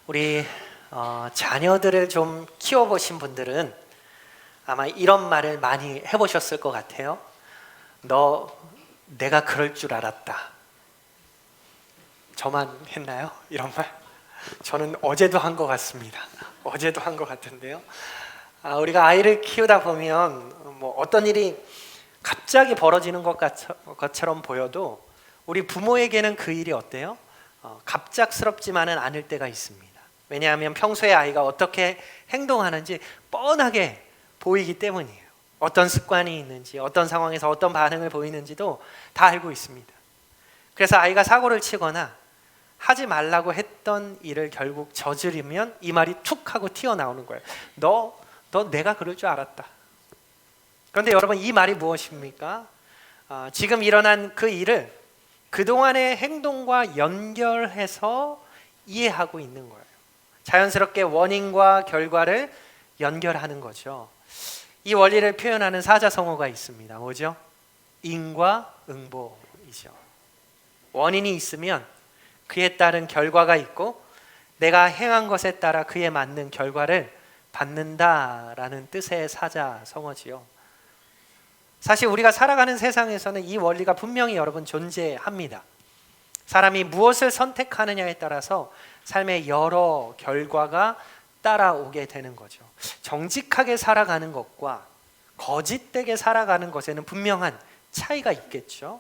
우리 자녀들을 좀 키워보신 분들은 아마 이런 말을 많이 해보셨을 것 같아요. 너 내가 그럴 줄 알았다. 저만 했나요? 이런 말? 저는 어제도 한 것 같습니다. 어제도 한 것 같은데요. 우리가 아이를 키우다 보면 뭐 어떤 일이 갑자기 벌어지는 것처럼 보여도 우리 부모에게는 그 일이 어때요? 갑작스럽지만은 않을 때가 있습니다. 왜냐하면 평소에 아이가 어떻게 행동하는지 뻔하게 보이기 때문이에요. 어떤 습관이 있는지, 어떤 상황에서 어떤 반응을 보이는지도 다 알고 있습니다. 그래서 아이가 사고를 치거나 하지 말라고 했던 일을 결국 저지르면 이 말이 툭 하고 튀어나오는 거예요. 너 내가 그럴 줄 알았다. 그런데 여러분, 이 말이 무엇입니까? 지금 일어난 그 일을 그동안의 행동과 연결해서 이해하고 있는 거예요. 자연스럽게 원인과 결과를 연결하는 거죠. 이 원리를 표현하는 사자성어가 있습니다. 뭐죠? 인과 응보이죠. 원인이 있으면 그에 따른 결과가 있고, 내가 행한 것에 따라 그에 맞는 결과를 받는다라는 뜻의 사자성어지요. 사실 우리가 살아가는 세상에서는 이 원리가 분명히 여러분 존재합니다. 사람이 무엇을 선택하느냐에 따라서 삶의 여러 결과가 따라오게 되는 거죠. 정직하게 살아가는 것과 거짓되게 살아가는 것에는 분명한 차이가 있겠죠.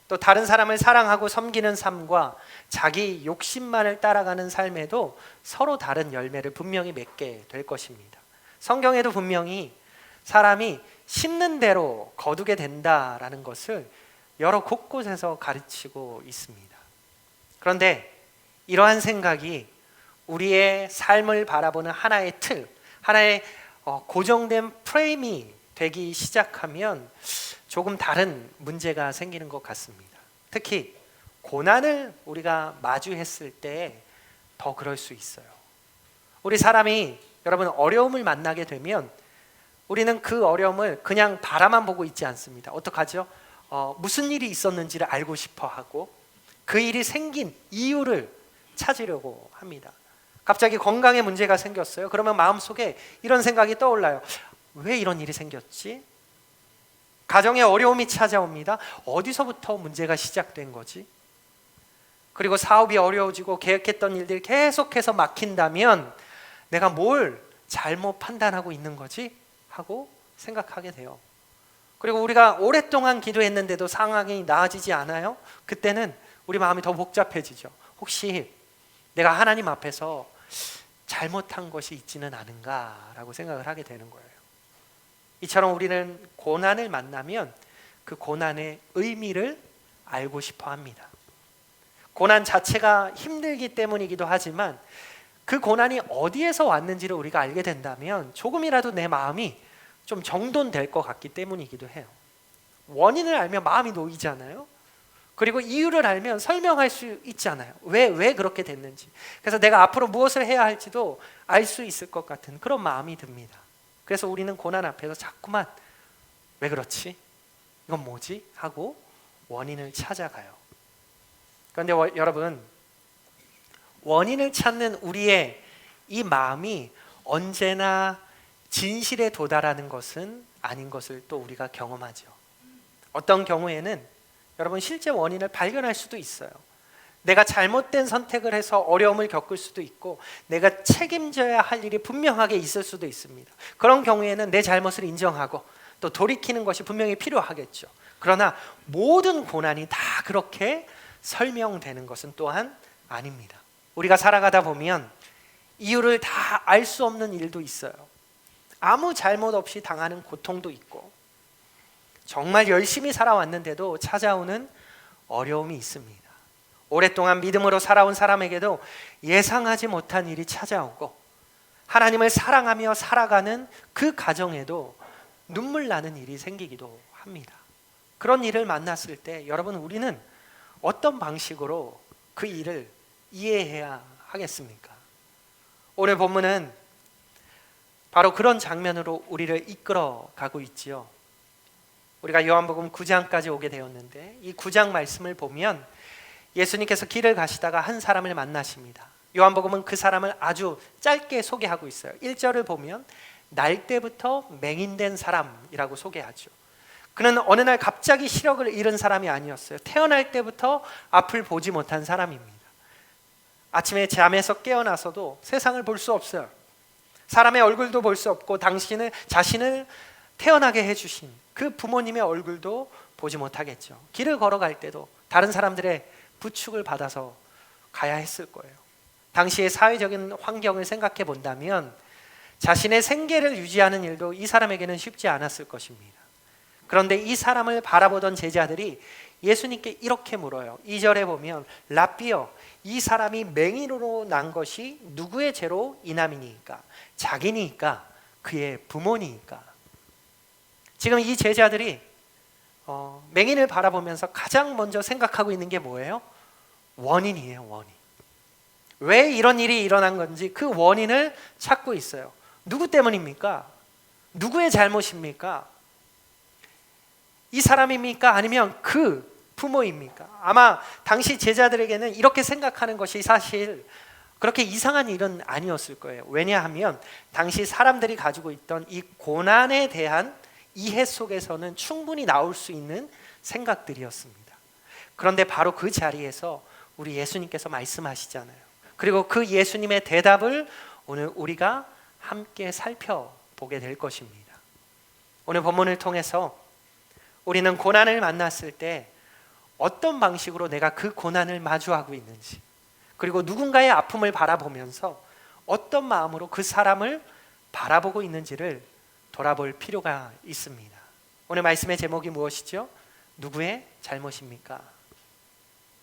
또 다른 사람을 사랑하고 섬기는 삶과 자기 욕심만을 따라가는 삶에도 서로 다른 열매를 분명히 맺게 될 것입니다. 성경에도 분명히 사람이 심는 대로 거두게 된다라는 것을 여러 곳곳에서 가르치고 있습니다. 그런데 이러한 생각이 우리의 삶을 바라보는 하나의 틀, 하나의 고정된 프레임이 되기 시작하면 조금 다른 문제가 생기는 것 같습니다. 특히 고난을 우리가 마주했을 때 더 그럴 수 있어요. 우리 사람이 여러분 어려움을 만나게 되면 우리는 그 어려움을 그냥 바라만 보고 있지 않습니다. 어떡하죠? 무슨 일이 있었는지를 알고 싶어 하고 그 일이 생긴 이유를 찾으려고 합니다. 갑자기 건강에 문제가 생겼어요. 그러면 마음속에 이런 생각이 떠올라요. 왜 이런 일이 생겼지? 가정에 어려움이 찾아옵니다. 어디서부터 문제가 시작된 거지? 그리고 사업이 어려워지고 계획했던 일들이 계속해서 막힌다면 내가 뭘 잘못 판단하고 있는 거지? 하고 생각하게 돼요. 그리고 우리가 오랫동안 기도했는데도 상황이 나아지지 않아요? 그때는 우리 마음이 더 복잡해지죠. 혹시 내가 하나님 앞에서 잘못한 것이 있지는 않은가라고 생각을 하게 되는 거예요. 이처럼 우리는 고난을 만나면 그 고난의 의미를 알고 싶어 합니다. 고난 자체가 힘들기 때문이기도 하지만 그 고난이 어디에서 왔는지를 우리가 알게 된다면 조금이라도 내 마음이 좀 정돈될 것 같기 때문이기도 해요. 원인을 알면 마음이 놓이잖아요. 그리고 이유를 알면 설명할 수 있잖아요. 왜 그렇게 됐는지. 그래서 내가 앞으로 무엇을 해야 할지도 알 수 있을 것 같은 그런 마음이 듭니다. 그래서 우리는 고난 앞에서 자꾸만 왜 그렇지? 이건 뭐지? 하고 원인을 찾아가요. 그런데 여러분, 원인을 찾는 우리의 이 마음이 언제나 진실에 도달하는 것은 아닌 것을 또 우리가 경험하죠. 어떤 경우에는 여러분 실제 원인을 발견할 수도 있어요. 내가 잘못된 선택을 해서 어려움을 겪을 수도 있고 내가 책임져야 할 일이 분명하게 있을 수도 있습니다. 그런 경우에는 내 잘못을 인정하고 또 돌이키는 것이 분명히 필요하겠죠. 그러나 모든 고난이 다 그렇게 설명되는 것은 또한 아닙니다. 우리가 살아가다 보면 이유를 다 알 수 없는 일도 있어요. 아무 잘못 없이 당하는 고통도 있고 정말 열심히 살아왔는데도 찾아오는 어려움이 있습니다. 오랫동안 믿음으로 살아온 사람에게도 예상하지 못한 일이 찾아오고 하나님을 사랑하며 살아가는 그 가정에도 눈물 나는 일이 생기기도 합니다. 그런 일을 만났을 때 여러분, 우리는 어떤 방식으로 그 일을 이해해야 하겠습니까? 오늘 본문은 바로 그런 장면으로 우리를 이끌어 가고 있지요. 우리가 요한복음 9장까지 오게 되었는데 이 9장 말씀을 보면 예수님께서 길을 가시다가 한 사람을 만나십니다. 요한복음은 그 사람을 아주 짧게 소개하고 있어요. 1절을 보면 날 때부터 맹인된 사람이라고 소개하죠. 그는 어느 날 갑자기 시력을 잃은 사람이 아니었어요. 태어날 때부터 앞을 보지 못한 사람입니다. 아침에 잠에서 깨어나서도 세상을 볼 수 없어요. 사람의 얼굴도 볼 수 없고 자신을 태어나게 해주신 그 부모님의 얼굴도 보지 못하겠죠. 길을 걸어갈 때도 다른 사람들의 부축을 받아서 가야 했을 거예요. 당시의 사회적인 환경을 생각해 본다면 자신의 생계를 유지하는 일도 이 사람에게는 쉽지 않았을 것입니다. 그런데 이 사람을 바라보던 제자들이 예수님께 이렇게 물어요. 2절에 보면 라삐여, 이 사람이 맹인으로 난 것이 누구의 죄로 인함이니까? 자기니까? 그의 부모니까? 지금 이 제자들이 맹인을 바라보면서 가장 먼저 생각하고 있는 게 뭐예요? 원인이에요. 원인. 왜 이런 일이 일어난 건지 그 원인을 찾고 있어요. 누구 때문입니까? 누구의 잘못입니까? 이 사람입니까? 아니면 그 부모입니까? 아마 당시 제자들에게는 이렇게 생각하는 것이 사실 그렇게 이상한 일은 아니었을 거예요. 왜냐하면 당시 사람들이 가지고 있던 이 고난에 대한 이해 속에서는 충분히 나올 수 있는 생각들이었습니다. 그런데 바로 그 자리에서 우리 예수님께서 말씀하시잖아요. 그리고 그 예수님의 대답을 오늘 우리가 함께 살펴보게 될 것입니다. 오늘 본문을 통해서 우리는 고난을 만났을 때 어떤 방식으로 내가 그 고난을 마주하고 있는지, 그리고 누군가의 아픔을 바라보면서 어떤 마음으로 그 사람을 바라보고 있는지를 돌아볼 필요가 있습니다. 오늘 말씀의 제목이 무엇이죠? 누구의 잘못입니까?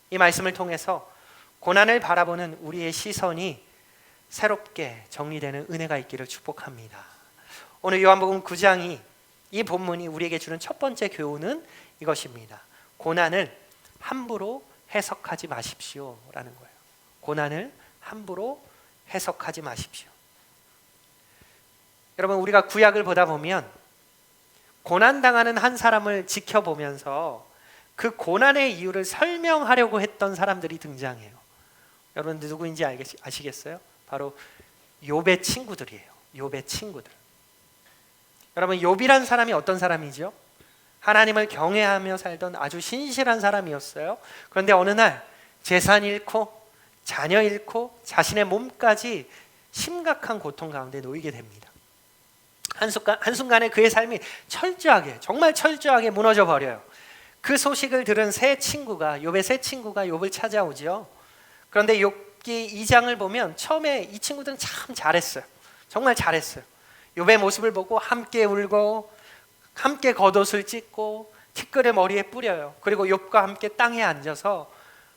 이 말씀을 통해서 고난을 바라보는 우리의 시선이 새롭게 정리되는 은혜가 있기를 축복합니다. 오늘 요한복음 9장이 이 본문이 우리에게 주는 첫 번째 교훈은 이것입니다. 고난을 함부로 해석하지 마십시오라는 거예요. 고난을 함부로 해석하지 마십시오. 여러분, 우리가 구약을 보다 보면 고난당하는 한 사람을 지켜보면서 그 고난의 이유를 설명하려고 했던 사람들이 등장해요. 여러분 누구인지 아시겠어요? 바로 욥의 친구들이에요. 욥의 친구들. 여러분, 욥이란 사람이 어떤 사람이죠? 하나님을 경외하며 살던 아주 신실한 사람이었어요. 그런데 어느 날 재산 잃고 자녀 잃고 자신의 몸까지 심각한 고통 가운데 놓이게 됩니다. 한순간에 그의 삶이 정말 철저하게 무너져 버려요. 그 소식을 들은 욥의 세 친구가 욥을 찾아오죠. 그런데 욥기 2장을 보면 처음에 이 친구들은 참 잘했어요. 정말 잘했어요. 욥의 모습을 보고 함께 울고 함께 겉옷을 찢고 티끌을 머리에 뿌려요. 그리고 욥과 함께 땅에 앉아서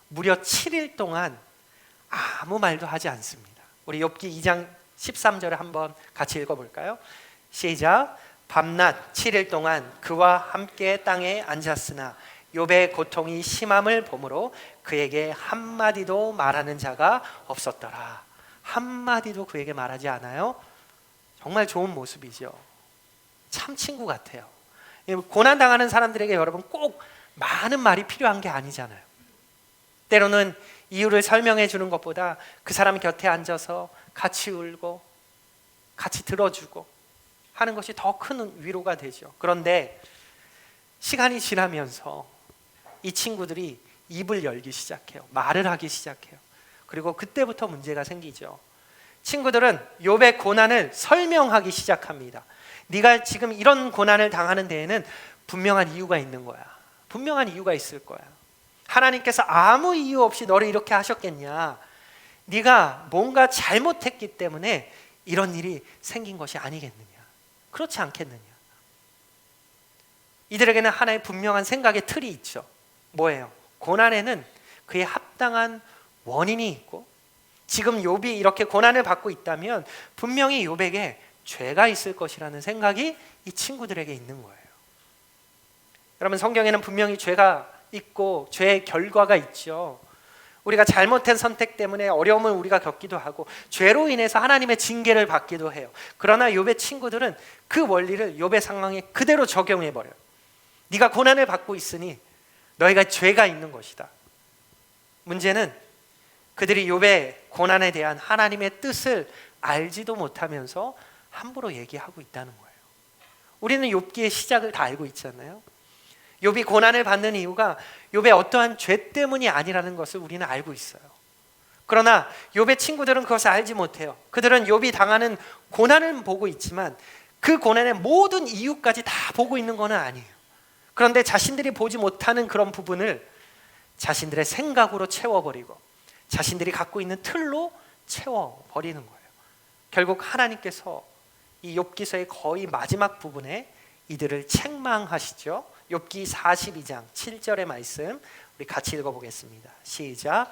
무려 7일 동안 아무 말도 하지 않습니다. 우리 욥기 2장 13절을 한번 같이 읽어볼까요? 시작. 밤낮 7일 동안 그와 함께 땅에 앉았으나 욥의 고통이 심함을 보므로 그에게 한마디도 말하는 자가 없었더라. 한마디도 그에게 말하지 않아요? 정말 좋은 모습이죠. 참 친구 같아요. 고난당하는 사람들에게 여러분 꼭 많은 말이 필요한 게 아니잖아요. 때로는 이유를 설명해 주는 것보다 그 사람 곁에 앉아서 같이 울고 같이 들어주고 하는 것이 더 큰 위로가 되죠. 그런데 시간이 지나면서 이 친구들이 입을 열기 시작해요. 말을 하기 시작해요. 그리고 그때부터 문제가 생기죠. 친구들은 욥의 고난을 설명하기 시작합니다. 네가 지금 이런 고난을 당하는 데에는 분명한 이유가 있는 거야. 분명한 이유가 있을 거야. 하나님께서 아무 이유 없이 너를 이렇게 하셨겠냐? 네가 뭔가 잘못했기 때문에 이런 일이 생긴 것이 아니겠느냐? 그렇지 않겠느냐? 이들에게는 하나의 분명한 생각의 틀이 있죠. 뭐예요? 고난에는 그에 합당한 원인이 있고, 지금 욥이 이렇게 고난을 받고 있다면 분명히 욥에게 죄가 있을 것이라는 생각이 이 친구들에게 있는 거예요. 여러분, 성경에는 분명히 죄가 있고 죄의 결과가 있죠. 우리가 잘못된 선택 때문에 어려움을 우리가 겪기도 하고 죄로 인해서 하나님의 징계를 받기도 해요. 그러나 욥의 친구들은 그 원리를 욥의 상황에 그대로 적용해 버려요. 네가 고난을 받고 있으니 너희가 죄가 있는 것이다. 문제는 그들이 욥의 고난에 대한 하나님의 뜻을 알지도 못하면서 함부로 얘기하고 있다는 거예요. 우리는 욥기의 시작을 다 알고 있잖아요. 욥이 고난을 받는 이유가 욥의 어떠한 죄 때문이 아니라는 것을 우리는 알고 있어요. 그러나 욥의 친구들은 그것을 알지 못해요. 그들은 욥이 당하는 고난을 보고 있지만 그 고난의 모든 이유까지 다 보고 있는 것은 아니에요. 그런데 자신들이 보지 못하는 그런 부분을 자신들의 생각으로 채워버리고 자신들이 갖고 있는 틀로 채워버리는 거예요. 결국 하나님께서 이 욥기서의 거의 마지막 부분에 이들을 책망하시죠. 욥기 42장 7절의 말씀 우리 같이 읽어보겠습니다. 시작.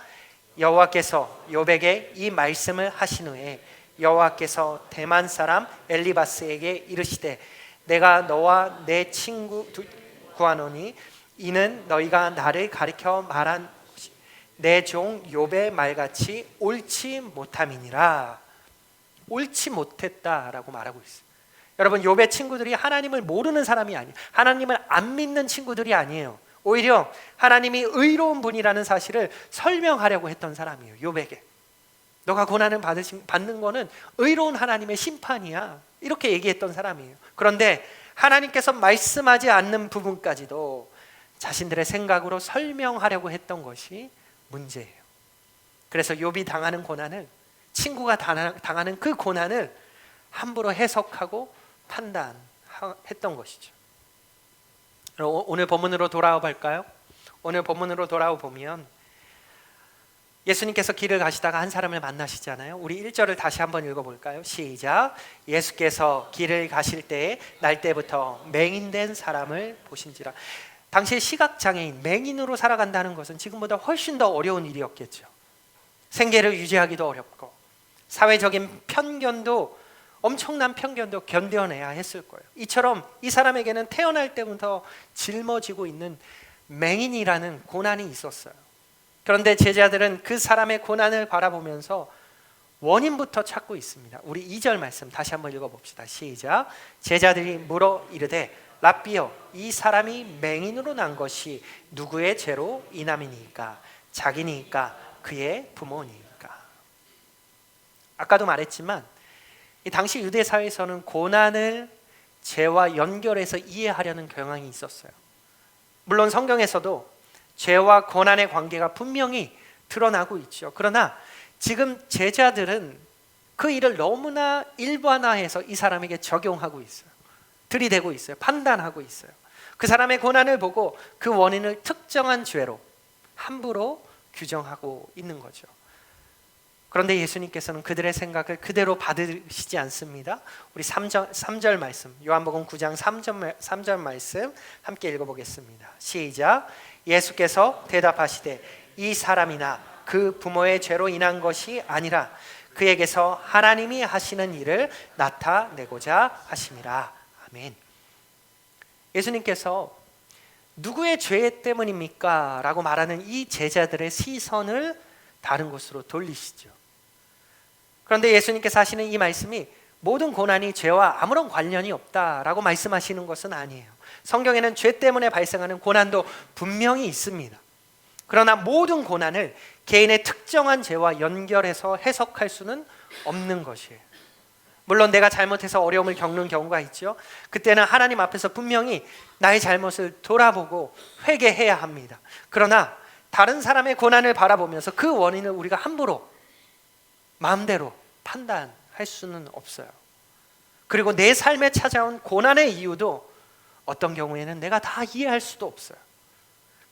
여호와께서 욥에게 이 말씀을 하신 후에 여호와께서 대만 사람 엘리바스에게 이르시되 내가 너와 내 친구 구하노니 이는 너희가 나를 가리켜 말한 내 종 욥의 말같이 옳지 못함이니라. 옳지 못했다라고 말하고 있어요. 여러분, 욥의 친구들이 하나님을 모르는 사람이 아니에요. 하나님을 안 믿는 친구들이 아니에요. 오히려 하나님이 의로운 분이라는 사실을 설명하려고 했던 사람이에요. 욥에게 너가 고난을 받는 거는 의로운 하나님의 심판이야, 이렇게 얘기했던 사람이에요. 그런데 하나님께서 말씀하지 않는 부분까지도 자신들의 생각으로 설명하려고 했던 것이 문제예요. 그래서 욥이 당하는 고난을, 친구가 당하는 그 고난을 함부로 해석하고 판단했던 것이죠. 오늘 본문으로 돌아와 볼까요? 오늘 본문으로 돌아와 보면 예수님께서 길을 가시다가 한 사람을 만나시잖아요. 우리 1절을 다시 한번 읽어볼까요? 시작. 예수께서 길을 가실 때에 날 때부터 맹인된 사람을 보신지라. 당시에 시각장애인, 맹인으로 살아간다는 것은 지금보다 훨씬 더 어려운 일이었겠죠. 생계를 유지하기도 어렵고 사회적인 편견도, 엄청난 편견도 견뎌내야 했을 거예요. 이처럼 이 사람에게는 태어날 때부터 짊어지고 있는 맹인이라는 고난이 있었어요. 그런데 제자들은 그 사람의 고난을 바라보면서 원인부터 찾고 있습니다. 우리 2절 말씀 다시 한번 읽어봅시다. 시작. 제자들이 물어 이르되 랍비여, 이 사람이 맹인으로 난 것이 누구의 죄로 인함이니까? 자기니까? 그의 부모니까? 아까도 말했지만 이 당시 유대 사회에서는 고난을 죄와 연결해서 이해하려는 경향이 있었어요. 물론 성경에서도 죄와 고난의 관계가 분명히 드러나고 있죠. 그러나 지금 제자들은 그 일을 너무나 일반화해서 이 사람에게 적용하고 있어요. 들이대고 있어요. 판단하고 있어요. 그 사람의 고난을 보고 그 원인을 특정한 죄로 함부로 규정하고 있는 거죠. 그런데 예수님께서는 그들의 생각을 그대로 받으시지 않습니다. 우리 3절 말씀, 요한복음 9장 3절 말씀 함께 읽어보겠습니다. 시작. 예수께서 대답하시되 이 사람이나 그 부모의 죄로 인한 것이 아니라 그에게서 하나님이 하시는 일을 나타내고자 하심이라. 아멘. 예수님께서 누구의 죄 때문입니까? 라고 말하는 이 제자들의 시선을 다른 곳으로 돌리시죠. 그런데 예수님께서 하시는 이 말씀이 모든 고난이 죄와 아무런 관련이 없다라고 말씀하시는 것은 아니에요. 성경에는 죄 때문에 발생하는 고난도 분명히 있습니다. 그러나 모든 고난을 개인의 특정한 죄와 연결해서 해석할 수는 없는 것이에요. 물론 내가 잘못해서 어려움을 겪는 경우가 있죠. 그때는 하나님 앞에서 분명히 나의 잘못을 돌아보고 회개해야 합니다. 그러나 다른 사람의 고난을 바라보면서 그 원인을 우리가 함부로 마음대로 판단할 수는 없어요. 그리고 내 삶에 찾아온 고난의 이유도 어떤 경우에는 내가 다 이해할 수도 없어요.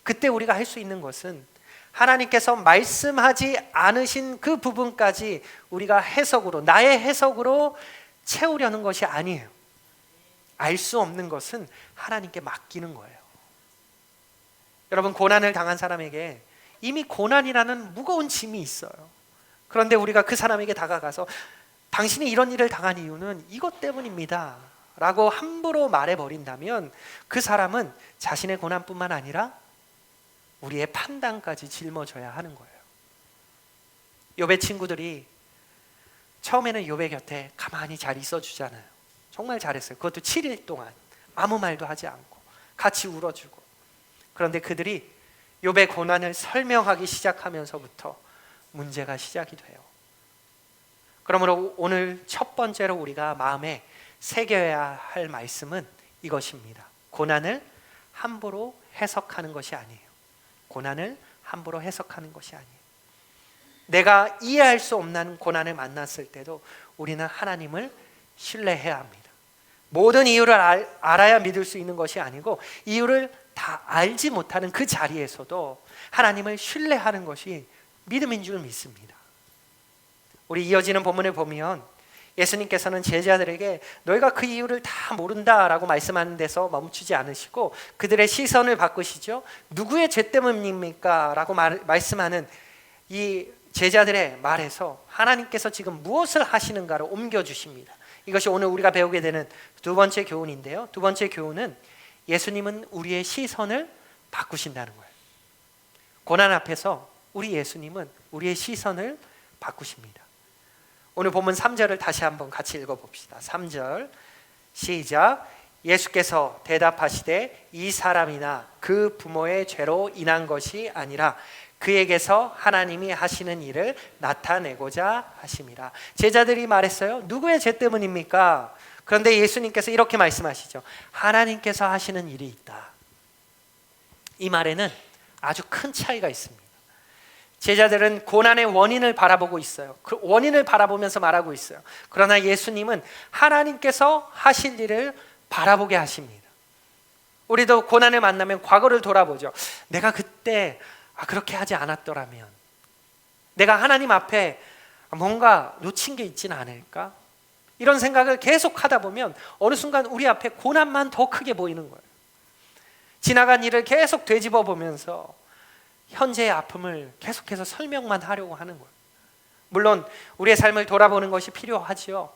그때 우리가 할 수 있는 것은 하나님께서 말씀하지 않으신 그 부분까지 우리가 해석으로, 나의 해석으로 채우려는 것이 아니에요. 알 수 없는 것은 하나님께 맡기는 거예요. 여러분, 고난을 당한 사람에게 이미 고난이라는 무거운 짐이 있어요. 그런데 우리가 그 사람에게 다가가서 당신이 이런 일을 당한 이유는 이것 때문입니다 라고 함부로 말해버린다면 그 사람은 자신의 고난뿐만 아니라 우리의 판단까지 짊어져야 하는 거예요. 욥의 친구들이 처음에는 욥의 곁에 가만히 잘 있어주잖아요. 정말 잘했어요. 그것도 7일 동안 아무 말도 하지 않고 같이 울어주고. 그런데 그들이 욥의 고난을 설명하기 시작하면서부터 문제가 시작이 돼요. 그러므로 오늘 첫 번째로 우리가 마음에 새겨야 할 말씀은 이것입니다. 고난을 함부로 해석하는 것이 아니에요. 고난을 함부로 해석하는 것이 아니에요. 내가 이해할 수 없는 고난을 만났을 때도 우리는 하나님을 신뢰해야 합니다. 모든 이유를 알아야 믿을 수 있는 것이 아니고 이유를 다 알지 못하는 그 자리에서도 하나님을 신뢰하는 것이 믿음인 줄 믿습니다. 우리 이어지는 본문을 보면 예수님께서는 제자들에게 너희가 그 이유를 다 모른다라고 말씀하는 데서 멈추지 않으시고 그들의 시선을 바꾸시죠. 누구의 죄 때문입니까? 라고 말씀하는 이 제자들의 말에서 하나님께서 지금 무엇을 하시는가를 옮겨주십니다. 이것이 오늘 우리가 배우게 되는 두 번째 교훈인데요. 두 번째 교훈은 예수님은 우리의 시선을 바꾸신다는 거예요. 고난 앞에서 우리 예수님은 우리의 시선을 바꾸십니다. 오늘 본문 3절을 다시 한번 같이 읽어봅시다. 3절 시작. 예수께서 대답하시되 이 사람이나 그 부모의 죄로 인한 것이 아니라 그에게서 하나님이 하시는 일을 나타내고자 하심이라. 제자들이 말했어요. 누구의 죄 때문입니까? 그런데 예수님께서 이렇게 말씀하시죠. 하나님께서 하시는 일이 있다. 이 말에는 아주 큰 차이가 있습니다. 제자들은 고난의 원인을 바라보고 있어요. 그 원인을 바라보면서 말하고 있어요. 그러나 예수님은 하나님께서 하실 일을 바라보게 하십니다. 우리도 고난을 만나면 과거를 돌아보죠. 내가 그때 그렇게 하지 않았더라면, 내가 하나님 앞에 뭔가 놓친 게 있지는 않을까? 이런 생각을 계속 하다 보면 어느 순간 우리 앞에 고난만 더 크게 보이는 거예요. 지나간 일을 계속 되짚어 보면서 현재의 아픔을 계속해서 설명만 하려고 하는 거예요. 물론 우리의 삶을 돌아보는 것이 필요하지요.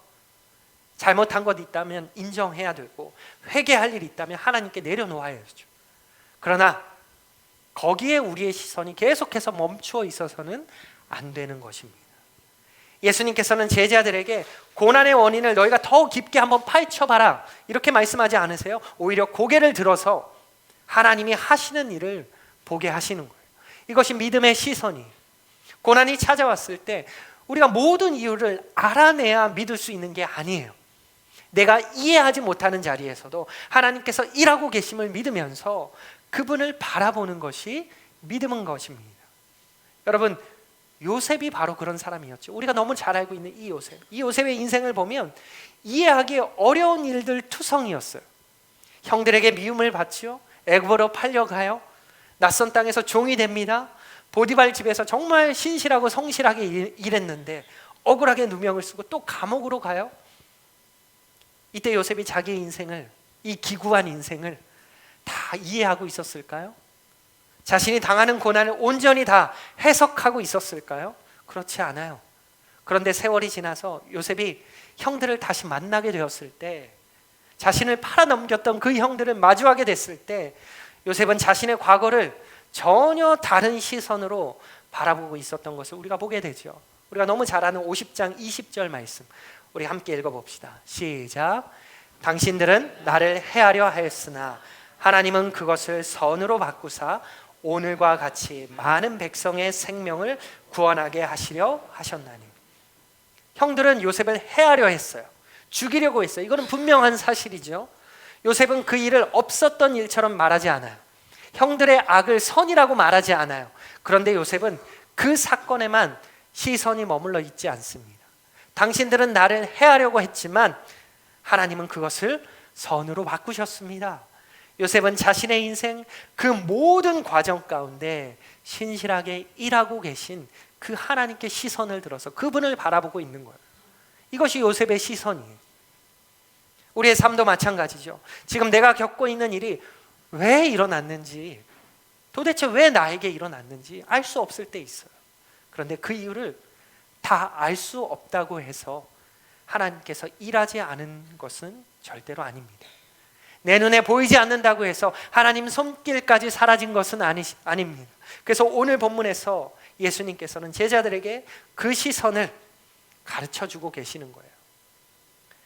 잘못한 것 있다면 인정해야 되고 회개할 일이 있다면 하나님께 내려놓아야죠. 그러나 거기에 우리의 시선이 계속해서 멈추어 있어서는 안 되는 것입니다. 예수님께서는 제자들에게 고난의 원인을 너희가 더 깊게 한번 파헤쳐봐라 이렇게 말씀하지 않으세요? 오히려 고개를 들어서 하나님이 하시는 일을 보게 하시는 거예요. 이것이 믿음의 시선이에요. 고난이 찾아왔을 때 우리가 모든 이유를 알아내야 믿을 수 있는 게 아니에요. 내가 이해하지 못하는 자리에서도 하나님께서 일하고 계심을 믿으면서 그분을 바라보는 것이 믿음인 것입니다. 여러분, 요셉이 바로 그런 사람이었죠. 우리가 너무 잘 알고 있는 이 요셉. 이 요셉의 인생을 보면 이해하기 어려운 일들 투성이었어요. 형들에게 미움을 받죠. 애굽으로 팔려가요. 낯선 땅에서 종이 됩니다. 보디발 집에서 정말 신실하고 성실하게 일했는데 억울하게 누명을 쓰고 또 감옥으로 가요. 이때 요셉이 자기의 인생을, 이 기구한 인생을 다 이해하고 있었을까요? 자신이 당하는 고난을 온전히 다 해석하고 있었을까요? 그렇지 않아요. 그런데 세월이 지나서 요셉이 형들을 다시 만나게 되었을 때, 자신을 팔아넘겼던 그 형들을 마주하게 됐을 때 요셉은 자신의 과거를 전혀 다른 시선으로 바라보고 있었던 것을 우리가 보게 되죠. 우리가 너무 잘 아는 50장 20절 말씀 우리 함께 읽어봅시다. 시작. 당신들은 나를 해하려 하였으나 하나님은 그것을 선으로 바꾸사 오늘과 같이 많은 백성의 생명을 구원하게 하시려 하셨나니. 형들은 요셉을 해하려 했어요. 죽이려고 했어요. 이거는 분명한 사실이죠. 요셉은 그 일을 없었던 일처럼 말하지 않아요. 형들의 악을 선이라고 말하지 않아요. 그런데 요셉은 그 사건에만 시선이 머물러 있지 않습니다. 당신들은 나를 해하려고 했지만 하나님은 그것을 선으로 바꾸셨습니다. 요셉은 자신의 인생 그 모든 과정 가운데 신실하게 일하고 계신 그 하나님께 시선을 들어서 그분을 바라보고 있는 거예요. 이것이 요셉의 시선이에요. 우리의 삶도 마찬가지죠. 지금 내가 겪고 있는 일이 왜 일어났는지, 도대체 왜 나에게 일어났는지 알 수 없을 때 있어요. 그런데 그 이유를 다 알 수 없다고 해서 하나님께서 일하지 않은 것은 절대로 아닙니다. 내 눈에 보이지 않는다고 해서 하나님 손길까지 사라진 것은 아닙니다. 그래서 오늘 본문에서 예수님께서는 제자들에게 그 시선을 가르쳐주고 계시는 거예요.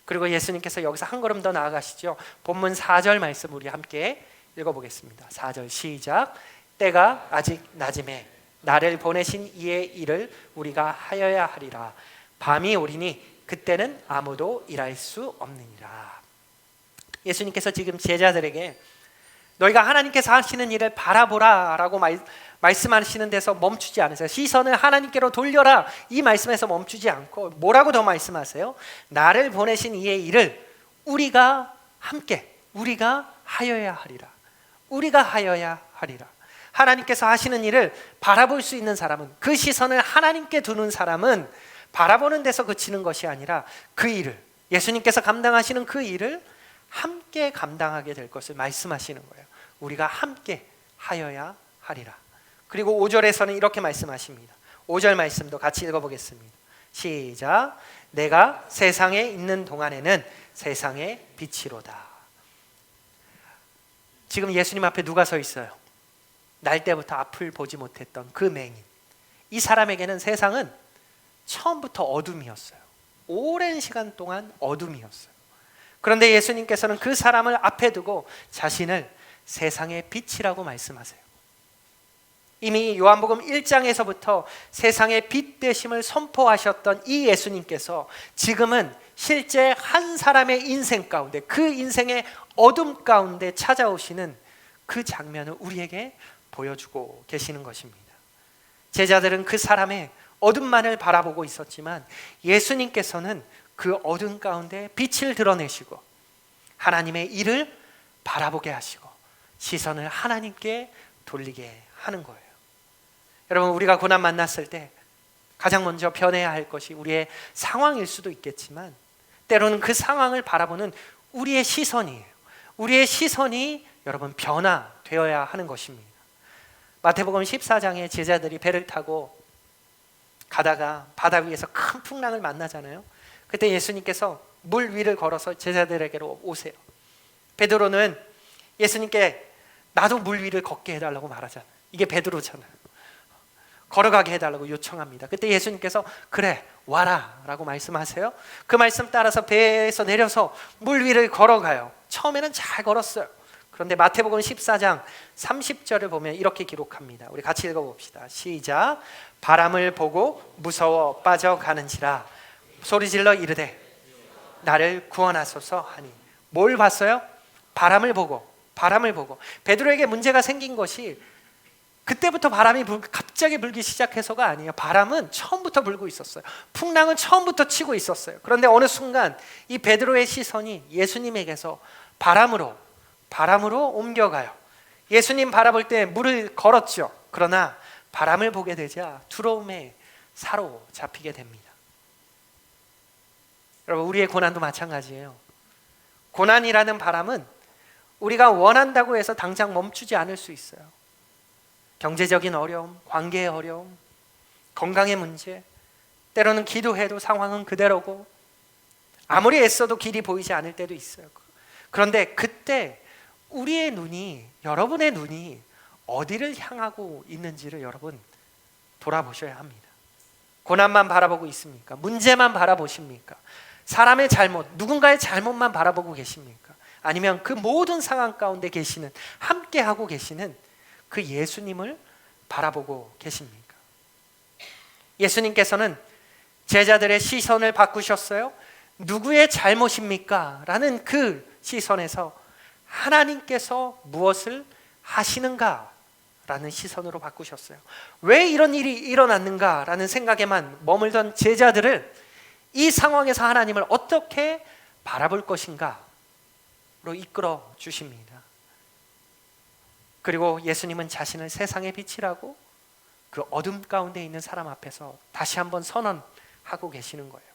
그리고 예수님께서 여기서 한 걸음 더 나아가시죠. 본문 4절 말씀 우리 함께 읽어보겠습니다. 4절 시작. 때가 아직 낮음에 나를 보내신 이의 일을 우리가 하여야 하리라. 밤이 오리니 그때는 아무도 일할 수 없느니라. 예수님께서 지금 제자들에게 너희가 하나님께서 하시는 일을 바라보라 라고 말씀하시는 데서 멈추지 않으세요. 시선을 하나님께로 돌려라, 이 말씀에서 멈추지 않고 뭐라고 더 말씀하세요? 나를 보내신 이의 일을 우리가 함께, 우리가 하여야 하리라. 우리가 하여야 하리라. 하나님께서 하시는 일을 바라볼 수 있는 사람은, 그 시선을 하나님께 두는 사람은 바라보는 데서 그치는 것이 아니라 그 일을, 예수님께서 감당하시는 그 일을 함께 감당하게 될 것을 말씀하시는 거예요. 우리가 함께 하여야 하리라. 그리고 5절에서는 이렇게 말씀하십니다. 5절 말씀도 같이 읽어보겠습니다. 시작. 내가 세상에 있는 동안에는 세상의 빛이로다. 지금 예수님 앞에 누가 서 있어요? 날 때부터 앞을 보지 못했던 그 맹인. 이 사람에게는 세상은 처음부터 어둠이었어요. 오랜 시간 동안 어둠이었어요. 그런데 예수님께서는 그 사람을 앞에 두고 자신을 세상의 빛이라고 말씀하세요. 이미 요한복음 1장에서부터 세상의 빛 되심을 선포하셨던 이 예수님께서 지금은 실제 한 사람의 인생 가운데, 그 인생의 어둠 가운데 찾아오시는 그 장면을 우리에게 보여주고 계시는 것입니다. 제자들은 그 사람의 어둠만을 바라보고 있었지만 예수님께서는 그 어둠 가운데 빛을 드러내시고 하나님의 일을 바라보게 하시고 시선을 하나님께 돌리게 하는 거예요. 여러분, 우리가 고난 만났을 때 가장 먼저 변해야 할 것이 우리의 상황일 수도 있겠지만 때로는 그 상황을 바라보는 우리의 시선이에요. 우리의 시선이 여러분 변화되어야 하는 것입니다. 마태복음 14장에 제자들이 배를 타고 가다가 바다 위에서 큰 풍랑을 만나잖아요. 그때 예수님께서 물 위를 걸어서 제자들에게로 오세요. 베드로는 예수님께 나도 물 위를 걷게 해달라고 말하잖아요. 이게 베드로잖아요. 걸어가게 해달라고 요청합니다. 그때 예수님께서 그래 와라 라고 말씀하세요. 그 말씀 따라서 배에서 내려서 물 위를 걸어가요. 처음에는 잘 걸었어요. 그런데 마태복음 14장 30절을 보면 이렇게 기록합니다. 우리 같이 읽어봅시다. 시작. 바람을 보고 무서워 빠져가는지라 소리질러 이르되 나를 구원하소서 하니. 뭘 봤어요? 바람을 보고. 베드로에게 문제가 생긴 것이 그때부터 바람이 갑자기 불기 시작해서가 아니에요. 바람은 처음부터 불고 있었어요. 풍랑은 처음부터 치고 있었어요. 그런데 어느 순간 이 베드로의 시선이 예수님에게서 바람으로 옮겨가요. 예수님 바라볼 때 물을 걸었죠. 그러나 바람을 보게 되자 두려움에 사로잡히게 됩니다. 여러분, 우리의 고난도 마찬가지예요. 고난이라는 바람은 우리가 원한다고 해서 당장 멈추지 않을 수 있어요. 경제적인 어려움, 관계의 어려움, 건강의 문제, 때로는 기도해도 상황은 그대로고 아무리 애써도 길이 보이지 않을 때도 있어요. 그런데 그때 우리의 눈이, 여러분의 눈이 어디를 향하고 있는지를 여러분 돌아보셔야 합니다. 고난만 바라보고 있습니까? 문제만 바라보십니까? 사람의 잘못, 누군가의 잘못만 바라보고 계십니까? 아니면 그 모든 상황 가운데 계시는, 함께 하고 계시는 그 예수님을 바라보고 계십니까? 예수님께서는 제자들의 시선을 바꾸셨어요. 누구의 잘못입니까? 라는 그 시선에서 하나님께서 무엇을 하시는가? 라는 시선으로 바꾸셨어요. 왜 이런 일이 일어났는가? 라는 생각에만 머물던 제자들을 이 상황에서 하나님을 어떻게 바라볼 것인가로 이끌어 주십니다. 그리고 예수님은 자신을 세상의 빛이라고 그 어둠 가운데 있는 사람 앞에서 다시 한번 선언하고 계시는 거예요.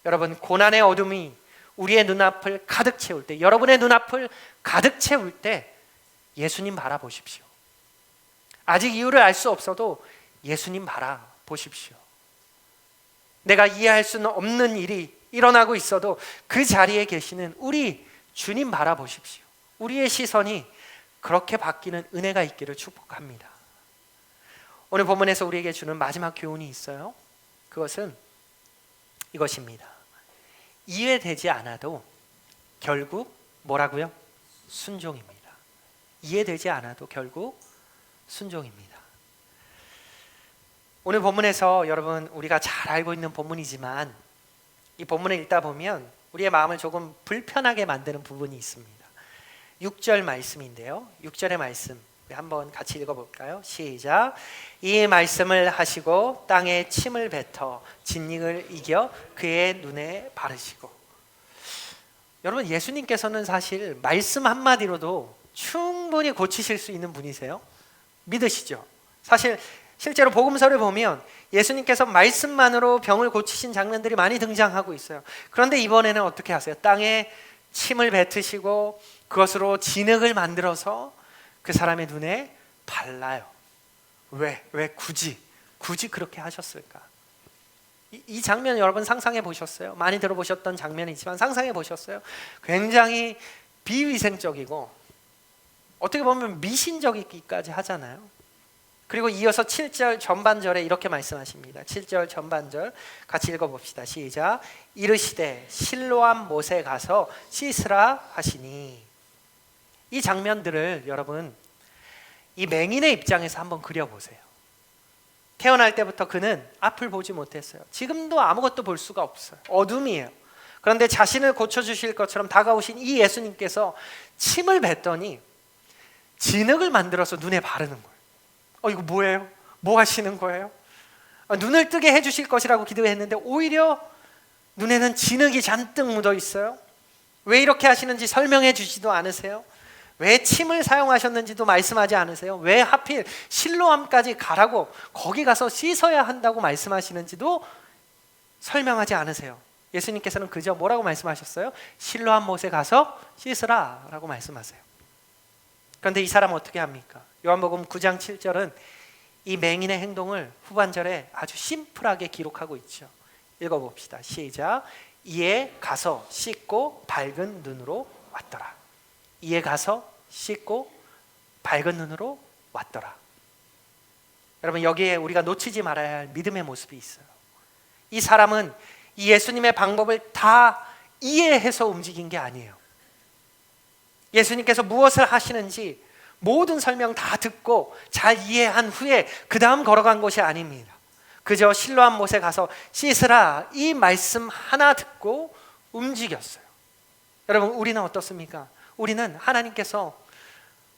여러분, 고난의 어둠이 우리의 눈앞을 가득 채울 때, 여러분의 눈앞을 가득 채울 때 예수님 바라보십시오. 아직 이유를 알 수 없어도 예수님 바라보십시오. 내가 이해할 수는 없는 일이 일어나고 있어도 그 자리에 계시는 우리 주님 바라보십시오. 우리의 시선이 그렇게 바뀌는 은혜가 있기를 축복합니다. 오늘 본문에서 우리에게 주는 마지막 교훈이 있어요. 그것은 이것입니다. 이해되지 않아도 결국 뭐라고요? 순종입니다. 이해되지 않아도 결국 순종입니다. 오늘 본문에서 여러분 우리가 잘 알고 있는 본문이지만 이 본문을 읽다 보면 우리의 마음을 조금 불편하게 만드는 부분이 있습니다. 6절 말씀인데요. 6절의 말씀 한번 같이 읽어볼까요? 시작. 이 말씀을 하시고 땅에 침을 뱉어 진흙을 이겨 그의 눈에 바르시고. 여러분 예수님께서는 사실 말씀 한마디로도 충분히 고치실 수 있는 분이세요. 믿으시죠? 사실 실제로 복음서를 보면 예수님께서 말씀만으로 병을 고치신 장면들이 많이 등장하고 있어요. 그런데 이번에는 어떻게 하세요? 땅에 침을 뱉으시고 그것으로 진흙을 만들어서 그 사람의 눈에 발라요. 왜 굳이 그렇게 하셨을까? 이 장면 여러분 상상해 보셨어요? 많이 들어보셨던 장면이지만 상상해 보셨어요? 굉장히 비위생적이고 어떻게 보면 미신적이기까지 하잖아요. 그리고 이어서 7절 전반절에 이렇게 말씀하십니다. 7절 전반절 같이 읽어봅시다. 시작. 이르시되 실로암 못에 가서 씻으라 하시니. 이 장면들을 여러분 이 맹인의 입장에서 한번 그려보세요. 태어날 때부터 그는 앞을 보지 못했어요. 지금도 아무것도 볼 수가 없어요. 어둠이에요. 그런데 자신을 고쳐주실 것처럼 다가오신 이 예수님께서 침을 뱉더니 진흙을 만들어서 눈에 바르는 거예요. 이거 뭐예요? 뭐 하시는 거예요? 눈을 뜨게 해주실 것이라고 기도했는데 오히려 눈에는 진흙이 잔뜩 묻어 있어요. 왜 이렇게 하시는지 설명해 주지도 않으세요? 왜 침을 사용하셨는지도 말씀하지 않으세요? 왜 하필 실로암까지 가라고 거기 가서 씻어야 한다고 말씀하시는지도 설명하지 않으세요. 예수님께서는 그저 뭐라고 말씀하셨어요? 실로암 못에 가서 씻으라 라고 말씀하세요. 그런데 이 사람은 어떻게 합니까? 요한복음 9장 7절은 이 맹인의 행동을 후반절에 아주 심플하게 기록하고 있죠. 읽어봅시다. 시작. 이에 가서 씻고 밝은 눈으로 왔더라. 이에 가서 씻고 밝은 눈으로 왔더라. 여러분 여기에 우리가 놓치지 말아야 할 믿음의 모습이 있어요. 이 사람은 이 예수님의 방법을 다 이해해서 움직인 게 아니에요. 예수님께서 무엇을 하시는지 모든 설명 다 듣고 잘 이해한 후에 그 다음 걸어간 것이 아닙니다. 그저 실로암 못에 가서 씻으라 이 말씀 하나 듣고 움직였어요. 여러분 우리는 어떻습니까? 우리는 하나님께서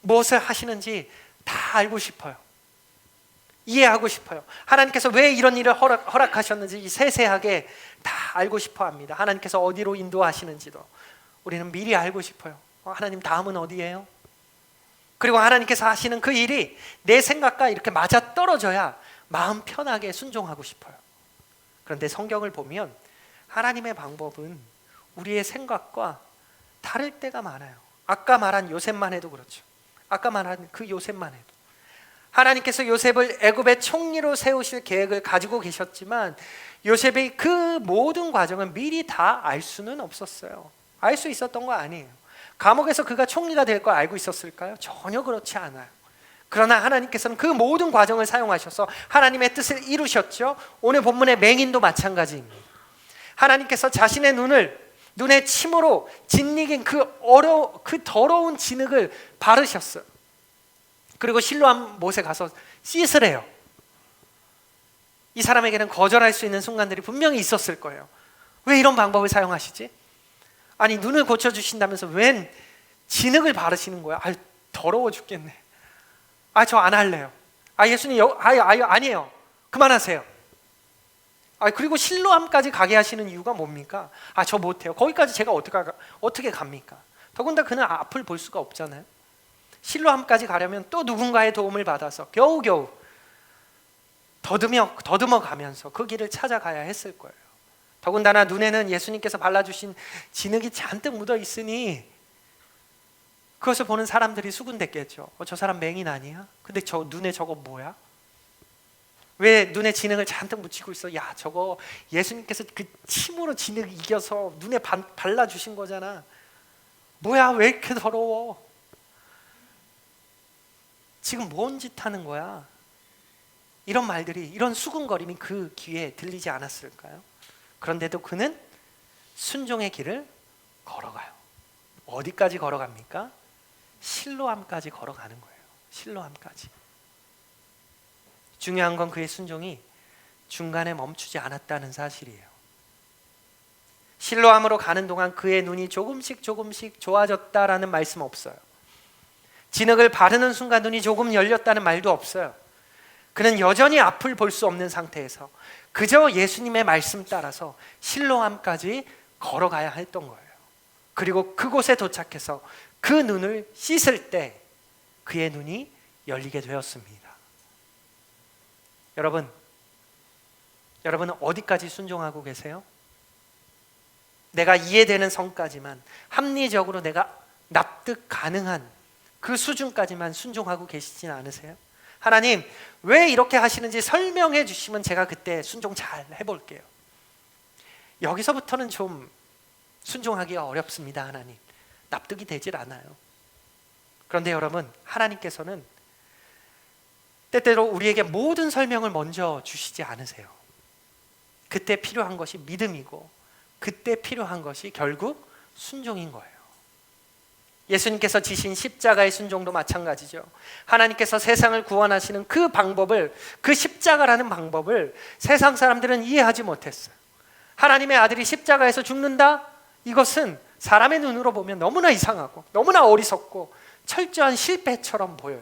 무엇을 하시는지 다 알고 싶어요. 이해하고 싶어요. 하나님께서 왜 이런 일을 허락하셨는지 세세하게 다 알고 싶어 합니다. 하나님께서 어디로 인도하시는지도 우리는 미리 알고 싶어요. 하나님 다음은 어디예요? 그리고 하나님께서 하시는 그 일이 내 생각과 이렇게 맞아떨어져야 마음 편하게 순종하고 싶어요. 그런데 성경을 보면 하나님의 방법은 우리의 생각과 다를 때가 많아요. 아까 말한 요셉만 해도 그렇죠. 아까 말한 그 요셉만 해도 하나님께서 요셉을 애굽의 총리로 세우실 계획을 가지고 계셨지만 요셉이 그 모든 과정을 미리 다 알 수는 없었어요. 알 수 있었던 거 아니에요. 감옥에서 그가 총리가 될 걸 알고 있었을까요? 전혀 그렇지 않아요. 그러나 하나님께서는 그 모든 과정을 사용하셔서 하나님의 뜻을 이루셨죠. 오늘 본문의 맹인도 마찬가지입니다. 하나님께서 자신의 눈에 침으로 짓이긴 그 더러운 진흙을 바르셨어요. 그리고 실로암 못에 가서 씻으래요. 이 사람에게는 거절할 수 있는 순간들이 분명히 있었을 거예요. 왜 이런 방법을 사용하시지? 아니 눈을 고쳐주신다면서 웬 진흙을 바르시는 거야? 더러워 죽겠네. 저 안 할래요. 예수님 아니에요. 그만하세요. 그리고 실로암까지 가게 하시는 이유가 뭡니까? 저 못해요. 거기까지 제가 어떻게 갑니까? 더군다나 그는 앞을 볼 수가 없잖아요. 실로암까지 가려면 또 누군가의 도움을 받아서 겨우겨우 더듬어 가면서 그 길을 찾아가야 했을 거예요. 더군다나 눈에는 예수님께서 발라주신 진흙이 잔뜩 묻어 있으니 그것을 보는 사람들이 수군댔겠죠. 저 사람 맹인 아니야? 근데 저 눈에 저거 뭐야? 왜 눈에 진흙을 잔뜩 묻히고 있어? 저거 예수님께서 그 침으로 진흙 이겨서 눈에 발라주신 거잖아. 뭐야 왜 이렇게 더러워? 지금 뭔 짓 하는 거야? 이런 말들이, 이런 수군거림이 그 귀에 들리지 않았을까요? 그런데도 그는 순종의 길을 걸어가요. 어디까지 걸어갑니까? 실로암까지 걸어가는 거예요. 실로암까지. 중요한 건 그의 순종이 중간에 멈추지 않았다는 사실이에요. 실로암으로 가는 동안 그의 눈이 조금씩 좋아졌다라는 말씀 없어요. 진흙을 바르는 순간 눈이 조금 열렸다는 말도 없어요. 그는 여전히 앞을 볼 수 없는 상태에서 그저 예수님의 말씀 따라서 실로암까지 걸어가야 했던 거예요. 그리고 그곳에 도착해서 그 눈을 씻을 때 그의 눈이 열리게 되었습니다. 여러분은 어디까지 순종하고 계세요? 내가 이해되는 선까지만, 합리적으로 내가 납득 가능한 그 수준까지만 순종하고 계시진 않으세요? 하나님 왜 이렇게 하시는지 설명해 주시면 제가 그때 순종 잘 해볼게요. 여기서부터는 좀 순종하기가 어렵습니다. 하나님, 납득이 되질 않아요. 그런데 여러분, 하나님께서는 때때로 우리에게 모든 설명을 먼저 주시지 않으세요. 그때 필요한 것이 믿음이고 그때 필요한 것이 결국 순종인 거예요. 예수님께서 지신 십자가의 순종도 마찬가지죠. 하나님께서 세상을 구원하시는 그 방법을, 그 십자가라는 방법을 세상 사람들은 이해하지 못했어요. 하나님의 아들이 십자가에서 죽는다? 이것은 사람의 눈으로 보면 너무나 이상하고 너무나 어리석고 철저한 실패처럼 보여요.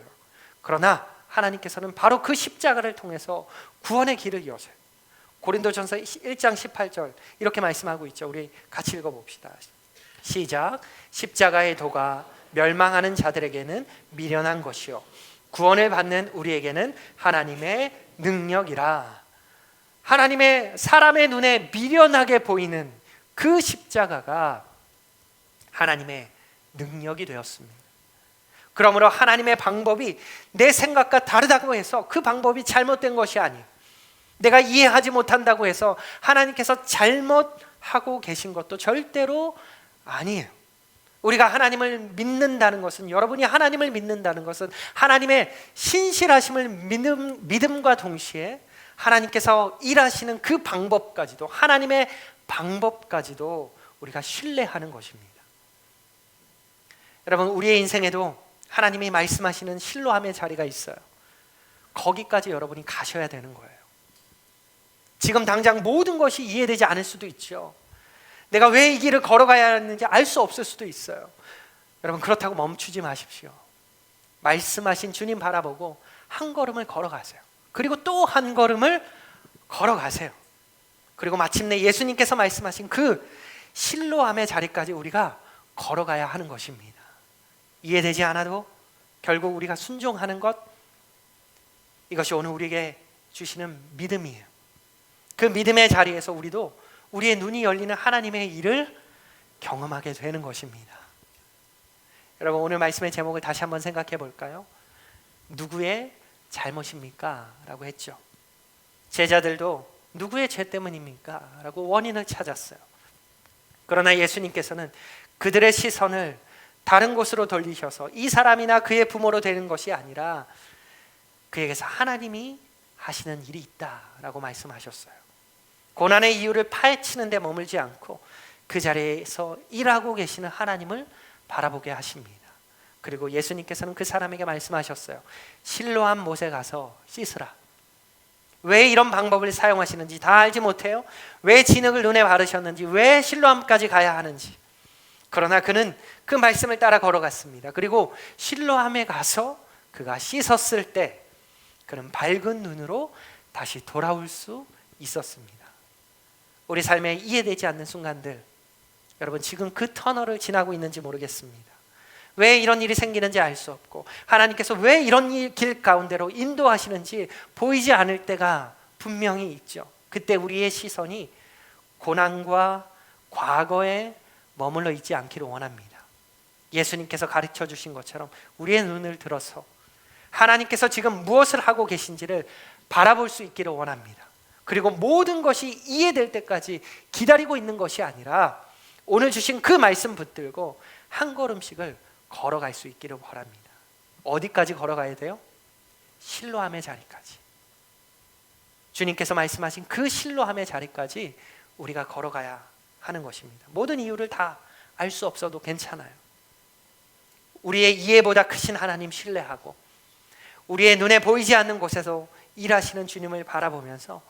그러나 하나님께서는 바로 그 십자가를 통해서 구원의 길을 여세요. 고린도전서 1장 18절 이렇게 말씀하고 있죠. 우리 같이 읽어봅시다. 시작. 십자가의 도가 멸망하는 자들에게는 미련한 것이요 구원을 받는 우리에게는 하나님의 능력이라. 하나님의, 사람의 눈에 미련하게 보이는 그 십자가가 하나님의 능력이 되었습니다. 그러므로 하나님의 방법이 내 생각과 다르다고 해서 그 방법이 잘못된 것이 아니에요. 내가 이해하지 못한다고 해서 하나님께서 잘못하고 계신 것도 절대로 아니에요. 우리가 하나님을 믿는다는 것은, 여러분이 하나님을 믿는다는 것은 하나님의 신실하심을 믿음과 동시에 하나님께서 일하시는 그 방법까지도, 하나님의 방법까지도 우리가 신뢰하는 것입니다. 여러분, 우리의 인생에도 하나님이 말씀하시는 실로함의 자리가 있어요. 거기까지 여러분이 가셔야 되는 거예요. 지금 당장 모든 것이 이해되지 않을 수도 있죠. 내가 왜 이 길을 걸어가야 하는지 알 수 없을 수도 있어요. 여러분, 그렇다고 멈추지 마십시오. 말씀하신 주님 바라보고 한 걸음을 걸어가세요. 그리고 또 한 걸음을 걸어가세요. 그리고 마침내 예수님께서 말씀하신 그 실로암의 자리까지 우리가 걸어가야 하는 것입니다. 이해되지 않아도 결국 우리가 순종하는 것, 이것이 오늘 우리에게 주시는 믿음이에요. 그 믿음의 자리에서 우리도 우리의 눈이 열리는 하나님의 일을 경험하게 되는 것입니다. 여러분, 오늘 말씀의 제목을 다시 한번 생각해 볼까요? 누구의 잘못입니까? 라고 했죠. 제자들도 누구의 죄 때문입니까? 라고 원인을 찾았어요. 그러나 예수님께서는 그들의 시선을 다른 곳으로 돌리셔서 이 사람이나 그의 부모로 되는 것이 아니라 그에게서 하나님이 하시는 일이 있다라고 말씀하셨어요. 고난의 이유를 파헤치는 데 머물지 않고 그 자리에서 일하고 계시는 하나님을 바라보게 하십니다. 그리고 예수님께서는 그 사람에게 말씀하셨어요. 실로암 못에 가서 씻으라. 왜 이런 방법을 사용하시는지 다 알지 못해요? 왜 진흙을 눈에 바르셨는지, 왜 실로암까지 가야 하는지. 그러나 그는 그 말씀을 따라 걸어갔습니다. 그리고 실로암에 가서 그가 씻었을 때 그는 밝은 눈으로 다시 돌아올 수 있었습니다. 우리 삶에 이해되지 않는 순간들, 여러분 지금 그 터널을 지나고 있는지 모르겠습니다. 왜 이런 일이 생기는지 알 수 없고 하나님께서 왜 이런 길 가운데로 인도하시는지 보이지 않을 때가 분명히 있죠. 그때 우리의 시선이 고난과 과거에 머물러 있지 않기를 원합니다. 예수님께서 가르쳐 주신 것처럼 우리의 눈을 들어서 하나님께서 지금 무엇을 하고 계신지를 바라볼 수 있기를 원합니다. 그리고 모든 것이 이해될 때까지 기다리고 있는 것이 아니라 오늘 주신 그 말씀 붙들고 한 걸음씩을 걸어갈 수 있기를 바랍니다. 어디까지 걸어가야 돼요? 실로암의 자리까지. 주님께서 말씀하신 그 실로암의 자리까지 우리가 걸어가야 하는 것입니다. 모든 이유를 다 알 수 없어도 괜찮아요. 우리의 이해보다 크신 하나님 신뢰하고 우리의 눈에 보이지 않는 곳에서 일하시는 주님을 바라보면서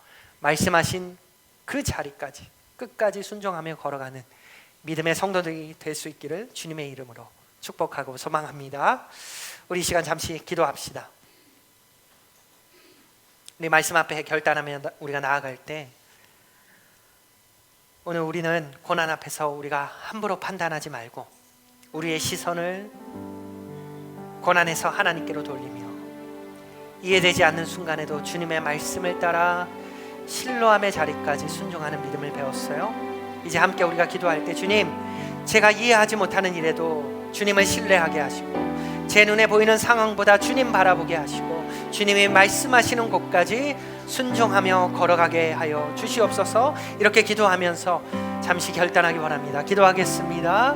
말씀하신 그 자리까지 끝까지 순종하며 걸어가는 믿음의 성도들이 될 수 있기를 주님의 이름으로 축복하고 소망합니다. 우리 이 시간 잠시 기도합시다. 우리 말씀 앞에 결단하며 우리가 나아갈 때 오늘 우리는 고난 앞에서 우리가 함부로 판단하지 말고 우리의 시선을 고난에서 하나님께로 돌리며 이해되지 않는 순간에도 주님의 말씀을 따라 신뢰함의 자리까지 순종하는 믿음을 배웠어요. 이제 함께 우리가 기도할 때 주님, 제가 이해하지 못하는 일에도 주님을 신뢰하게 하시고 제 눈에 보이는 상황보다 주님 바라보게 하시고 주님이 말씀하시는 곳까지 순종하며 걸어가게 하여 주시옵소서. 이렇게 기도하면서 잠시 결단하기 원합니다. 기도하겠습니다.